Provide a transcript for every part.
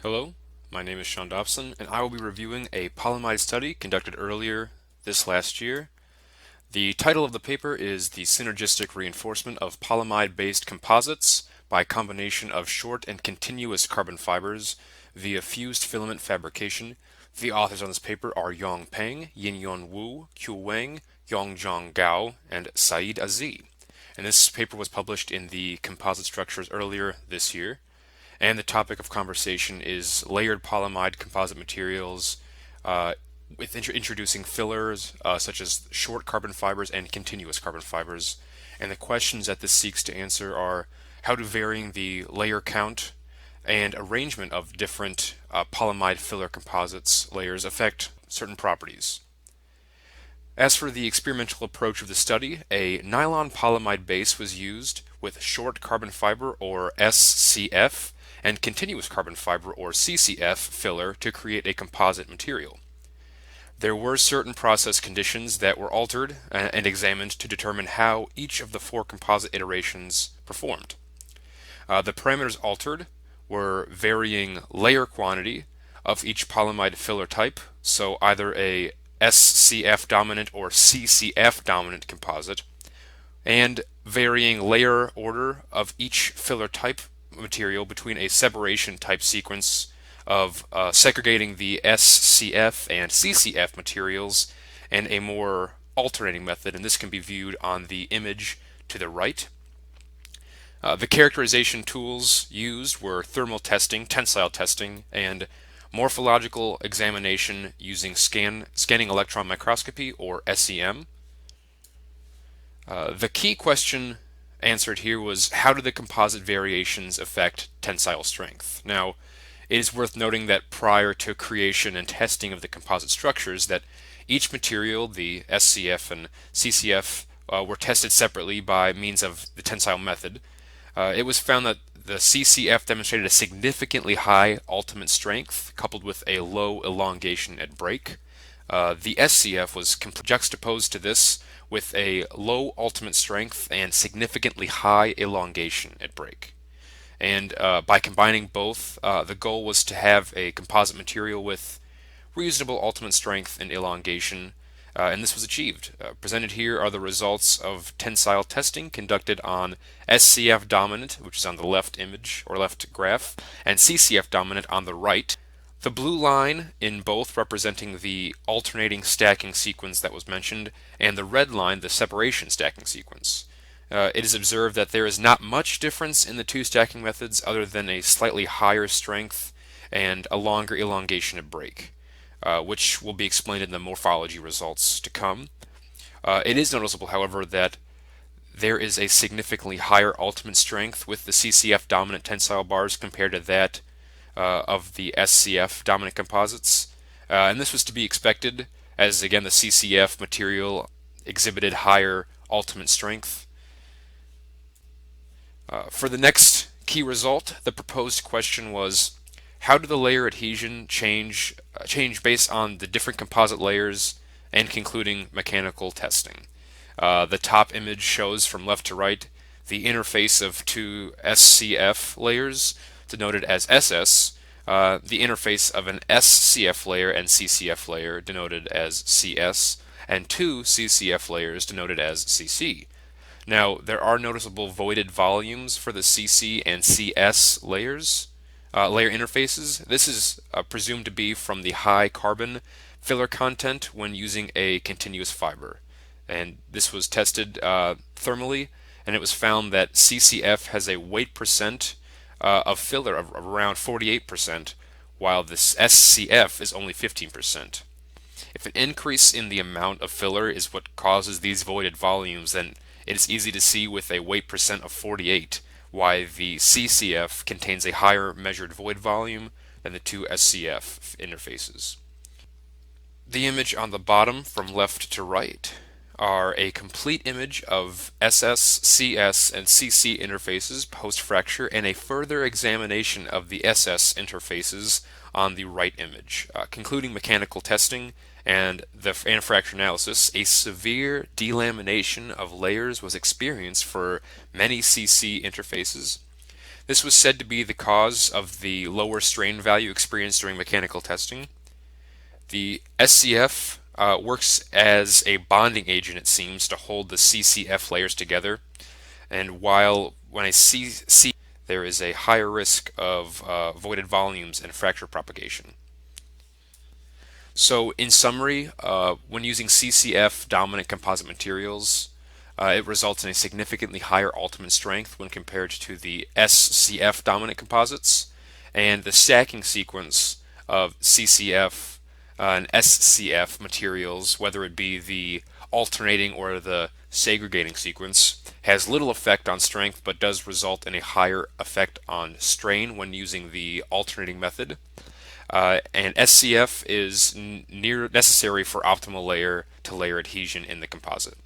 Hello, my name is Sean Dobson, and I will be reviewing a polyamide study conducted earlier this last year. The title of the paper is The Synergistic Reinforcement of Polyamide-Based Composites by Combination of Short and Continuous Carbon Fibers via Fused Filament Fabrication. The authors on this paper are Yong Peng, Yin-Yon Wu, Qiu Wang, Yongzhang Gao, and Saeed Aziz. And this paper was published in the Composite Structures earlier this year. And the topic of conversation is layered polyamide composite materials, with introducing fillers such as short carbon fibers and continuous carbon fibers. And the questions that this seeks to answer are how do varying the layer count and arrangement of different polyamide filler composites layers affect certain properties. As for the experimental approach of the study, a nylon polyamide base was used with short carbon fiber or SCF and continuous carbon fiber or CCF filler to create a composite material. There were certain process conditions that were altered and examined to determine how each of the four composite iterations performed. The parameters altered were varying layer quantity of each polyamide filler type, so either a SCF dominant or CCF dominant composite, and varying layer order of each filler type material between a separation type sequence of segregating the SCF and CCF materials and a more alternating method, and this can be viewed on the image to the right. The characterization tools used were thermal testing, tensile testing, and morphological examination using scanning electron microscopy or SEM. The key question answered here was how do the composite variations affect tensile strength? Now, it is worth noting that prior to creation and testing of the composite structures that each material, the SCF and CCF, were tested separately by means of the tensile method. It was found that the CCF demonstrated a significantly high ultimate strength coupled with a low elongation at break. The SCF was juxtaposed to this with a low ultimate strength and significantly high elongation at break. And by combining both, the goal was to have a composite material with reasonable ultimate strength and elongation, and this was achieved. Presented here are the results of tensile testing conducted on SCF dominant, which is on the left image or left graph, and CCF dominant on the right. The blue line in both representing the alternating stacking sequence that was mentioned, and the red line the separation stacking sequence. It is observed that there is not much difference in the two stacking methods other than a slightly higher strength and a longer elongation at break, which will be explained in the morphology results to come. It is noticeable, however, that there is a significantly higher ultimate strength with the CCF dominant tensile bars compared to that of the SCF dominant composites. And this was to be expected as, again, the CCF material exhibited higher ultimate strength. For the next key result, the proposed question was how do the layer adhesion change based on the different composite layers and concluding mechanical testing. The top image shows from left to right the interface of two SCF layers denoted as SS, the interface of an SCF layer and CCF layer denoted as CS, and two CCF layers denoted as CC. Now, there are noticeable voided volumes for the CC and CS layers, layer interfaces. This is presumed to be from the high carbon filler content when using a continuous fiber. And this was tested thermally, and it was found that CCF has a weight percent of filler of around 48%, while this SCF is only 15%. If an increase in the amount of filler is what causes these voided volumes, then it is easy to see with a weight percent of 48 why the CCF contains a higher measured void volume than the two SCF interfaces. The image on the bottom from left to right are a complete image of SS, CS, and CC interfaces post-fracture and a further examination of the SS interfaces on the right image. Concluding mechanical testing and fracture analysis, a severe delamination of layers was experienced for many CC interfaces. This was said to be the cause of the lower strain value experienced during mechanical testing. The SCF works as a bonding agent, it seems, to hold the CCF layers together. And while when a CC, there is a higher risk of voided volumes and fracture propagation. So, in summary, when using CCF dominant composite materials, it results in a significantly higher ultimate strength when compared to the SCF dominant composites, and the stacking sequence of CCF and SCF materials, whether it be the alternating or the segregating sequence, has little effect on strength but does result in a higher effect on strain when using the alternating method. And SCF is near necessary for optimal layer to layer adhesion in the composite.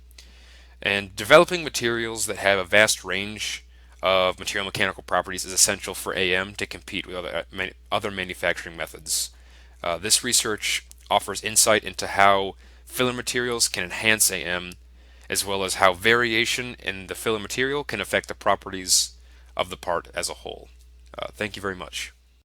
And developing materials that have a vast range of material mechanical properties is essential for AM to compete with other manufacturing methods. This research offers insight into how filler materials can enhance AM, as well as how variation in the filler material can affect the properties of the part as a whole. Thank you very much.